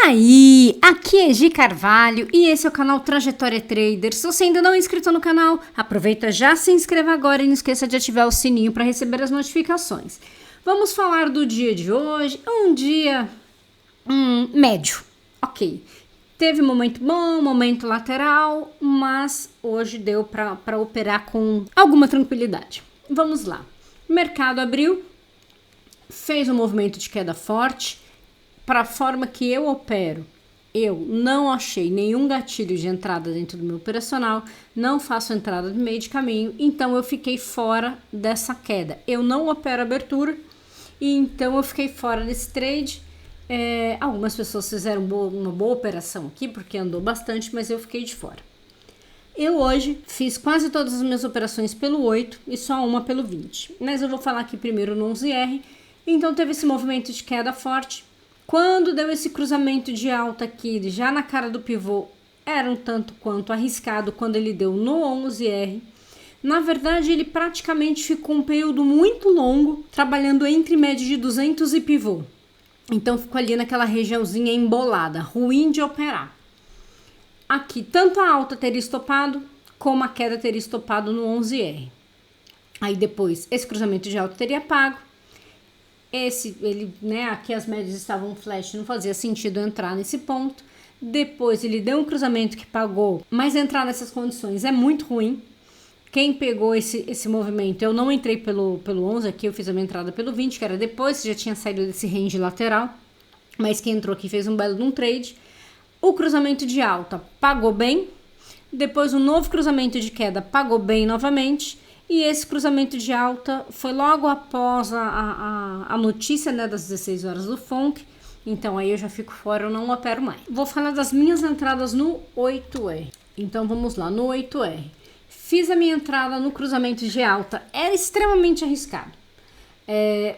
aí, aqui é Gi Carvalho e esse é o canal Trajetória Trader. Se você ainda não é inscrito no canal, aproveita, já se inscreva agora e não esqueça de ativar o sininho para receber as notificações. Vamos falar do dia de hoje, um dia médio, ok. Teve momento bom, momento lateral, mas hoje deu para operar com alguma tranquilidade. Vamos lá, o mercado abriu, fez um movimento de queda forte. Para a forma que eu opero, eu não achei nenhum gatilho de entrada dentro do meu operacional, não faço entrada no meio de caminho, então eu fiquei fora dessa queda. Eu não opero abertura, e então eu fiquei fora desse trade. Algumas pessoas fizeram uma boa operação aqui, porque andou bastante, mas eu fiquei de fora. Eu hoje fiz quase todas as minhas operações pelo 8 e só uma pelo 20. Mas eu vou falar aqui primeiro no 11R. Então teve esse movimento de queda forte. Quando deu esse cruzamento de alta aqui, já na cara do pivô, era um tanto quanto arriscado quando ele deu no 11R. Na verdade, ele praticamente ficou um período muito longo, trabalhando entre média de 200 e pivô. Então ficou ali naquela regiãozinha embolada, ruim de operar. Aqui, tanto a alta teria estopado, como a queda teria estopado no 11R. Aí depois, esse cruzamento de alta teria pago. Aqui as médias estavam flash, não fazia sentido entrar nesse ponto. Depois ele deu um cruzamento que pagou, mas entrar nessas condições é muito ruim. Quem pegou esse movimento, eu não entrei pelo 11 aqui, eu fiz a minha entrada pelo 20, que era depois, já tinha saído desse range lateral. Mas quem entrou aqui fez um belo de um trade. O cruzamento de alta pagou bem. Depois o novo cruzamento de queda pagou bem novamente. E esse cruzamento de alta foi logo após a notícia, né, das 16 horas do FONC. Então aí eu já fico fora, eu não opero mais. Vou falar das minhas entradas no 8R. Então vamos lá, no 8R. Fiz a minha entrada no cruzamento de alta. Era extremamente arriscado.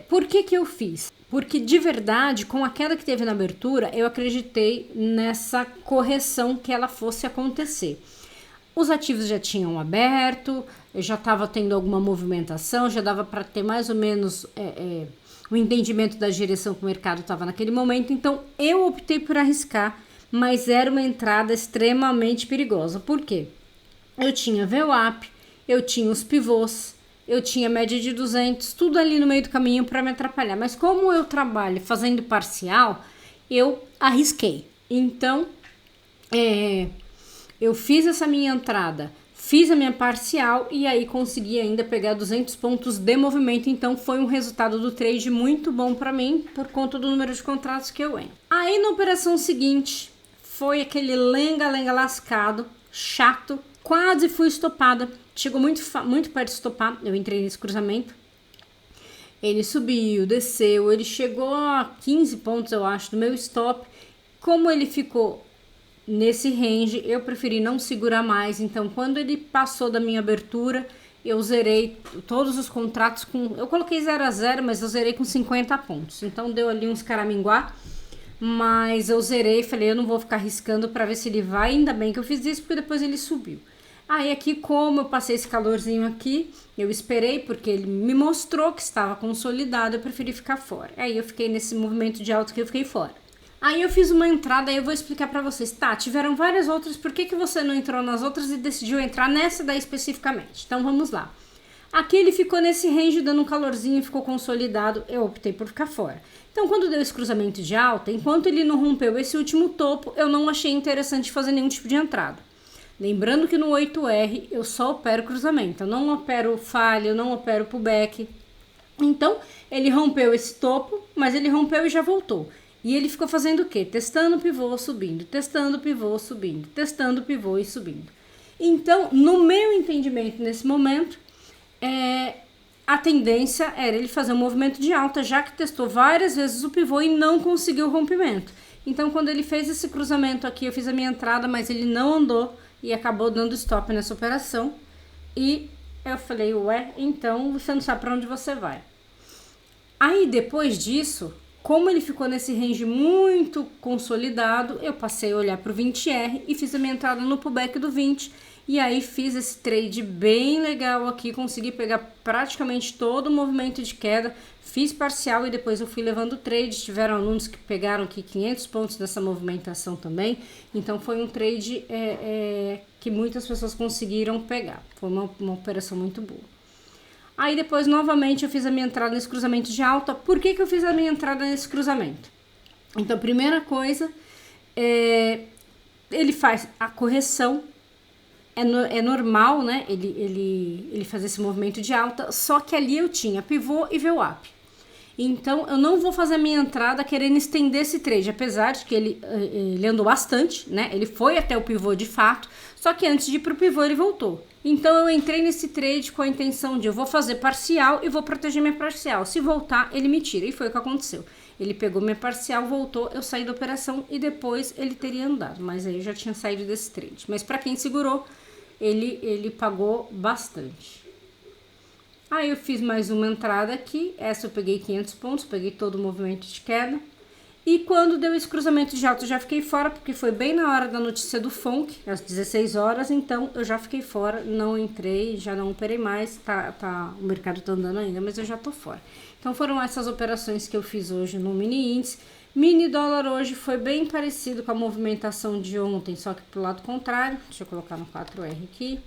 Por que eu fiz? Porque de verdade, com a queda que teve na abertura, eu acreditei nessa correção que ela fosse acontecer. Os ativos já tinham aberto, eu já estava tendo alguma movimentação, já dava para ter mais ou menos o entendimento da direção que o mercado estava naquele momento. Então, eu optei por arriscar, mas era uma entrada extremamente perigosa. Por quê? Eu tinha VWAP, eu tinha os pivôs, eu tinha média de 200, tudo ali no meio do caminho para me atrapalhar. Mas como eu trabalho fazendo parcial, eu arrisquei. Então, eu fiz essa minha entrada, fiz a minha parcial e aí consegui ainda pegar 200 pontos de movimento. Então foi um resultado do trade muito bom para mim por conta do número de contratos que eu entro. Aí na operação seguinte foi aquele lenga-lenga lascado, chato, quase fui estopada, chegou muito perto de estopar, eu entrei nesse cruzamento. Ele subiu, desceu, ele chegou a 15 pontos eu acho do meu stop. Como ele ficou nesse range, eu preferi não segurar mais. Então, quando ele passou da minha abertura, eu zerei todos os contratos eu coloquei 0 a 0, mas eu zerei com 50 pontos. Então, deu ali uns caraminguá, mas eu zerei, falei, eu não vou ficar arriscando para ver se ele vai. Ainda bem que eu fiz isso, porque depois ele subiu. Aí aqui, como eu passei esse calorzinho aqui, eu esperei, porque ele me mostrou que estava consolidado, eu preferi ficar fora. Aí eu fiquei nesse movimento de alta que eu fiquei fora. Aí eu fiz uma entrada e eu vou explicar pra vocês. Tá, tiveram várias outras, por que você não entrou nas outras e decidiu entrar nessa daí especificamente? Então vamos lá. Aqui ele ficou nesse range dando um calorzinho, ficou consolidado, eu optei por ficar fora. Então quando deu esse cruzamento de alta, enquanto ele não rompeu esse último topo, eu não achei interessante fazer nenhum tipo de entrada. Lembrando que no 8R eu só opero cruzamento, eu não opero falha, eu não opero pullback. Então ele rompeu esse topo, mas ele rompeu e já voltou. E ele ficou fazendo o quê? Testando o pivô, subindo, testando o pivô, subindo, testando o pivô e subindo. Então, no meu entendimento nesse momento, a tendência era ele fazer um movimento de alta, já que testou várias vezes o pivô e não conseguiu o rompimento. Então, quando ele fez esse cruzamento aqui, eu fiz a minha entrada, mas ele não andou e acabou dando stop nessa operação. E eu falei, então você não sabe para onde você vai. Aí, depois disso, como ele ficou nesse range muito consolidado, eu passei a olhar para o 20R e fiz a minha entrada no pullback do 20. E aí fiz esse trade bem legal aqui, consegui pegar praticamente todo o movimento de queda, fiz parcial e depois eu fui levando o trade. Tiveram alunos que pegaram aqui 500 pontos dessa movimentação também, então foi um trade que muitas pessoas conseguiram pegar, foi uma operação muito boa. Aí depois novamente eu fiz a minha entrada nesse cruzamento de alta. Por que eu fiz a minha entrada nesse cruzamento? Então, primeira coisa, ele faz a correção. É normal, né, ele fazer esse movimento de alta, só que ali eu tinha pivô e VWAP. Então, eu não vou fazer a minha entrada querendo estender esse trade, apesar de que ele andou bastante, né, ele foi até o pivô de fato, só que antes de ir pro pivô ele voltou. Então, eu entrei nesse trade com a intenção de eu vou fazer parcial e vou proteger minha parcial. Se voltar, ele me tira, e foi o que aconteceu. Ele pegou minha parcial, voltou, eu saí da operação e depois ele teria andado, mas aí eu já tinha saído desse trade. Mas para quem segurou, ele pagou bastante. Aí eu fiz mais uma entrada aqui, essa eu peguei 500 pontos, peguei todo o movimento de queda. E quando deu esse cruzamento de alta eu já fiquei fora, porque foi bem na hora da notícia do FONC, às 16 horas, então eu já fiquei fora, não entrei, já não operei mais, o mercado tá andando ainda, mas eu já tô fora. Então foram essas operações que eu fiz hoje no mini índice. Mini dólar hoje foi bem parecido com a movimentação de ontem, só que pro lado contrário. Deixa eu colocar no 4R aqui.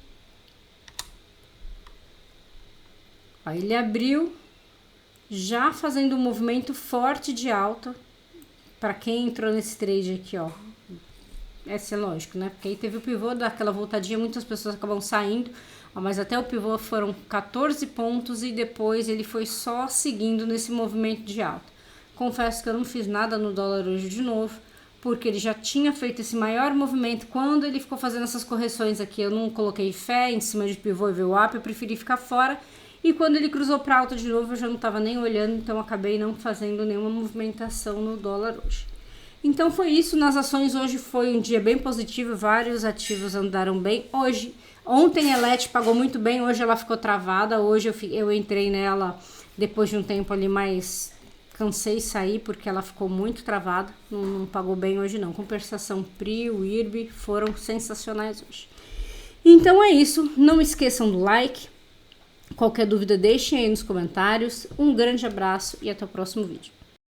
Ó, ele abriu já fazendo um movimento forte de alta. Para quem entrou nesse trade aqui, ó. Essa é lógico, né? Porque aí teve o pivô, daquela voltadinha, muitas pessoas acabam saindo. Ó, mas até o pivô foram 14 pontos e depois ele foi só seguindo nesse movimento de alta. Confesso que eu não fiz nada no dólar hoje de novo, porque ele já tinha feito esse maior movimento. Quando ele ficou fazendo essas correções aqui, eu não coloquei fé em cima de pivô e VWAP, eu preferi ficar fora. E quando ele cruzou para alta de novo, eu já não estava nem olhando, então acabei não fazendo nenhuma movimentação no dólar hoje. Então foi isso, nas ações hoje foi um dia bem positivo, vários ativos andaram bem. Ontem a LET pagou muito bem, hoje ela ficou travada, hoje eu entrei nela depois de um tempo ali, mas cansei de sair porque ela ficou muito travada, não pagou bem hoje não. Compensação PRIO, IRB foram sensacionais hoje. Então é isso, não esqueçam do like, qualquer dúvida deixem aí nos comentários, um grande abraço e até o próximo vídeo.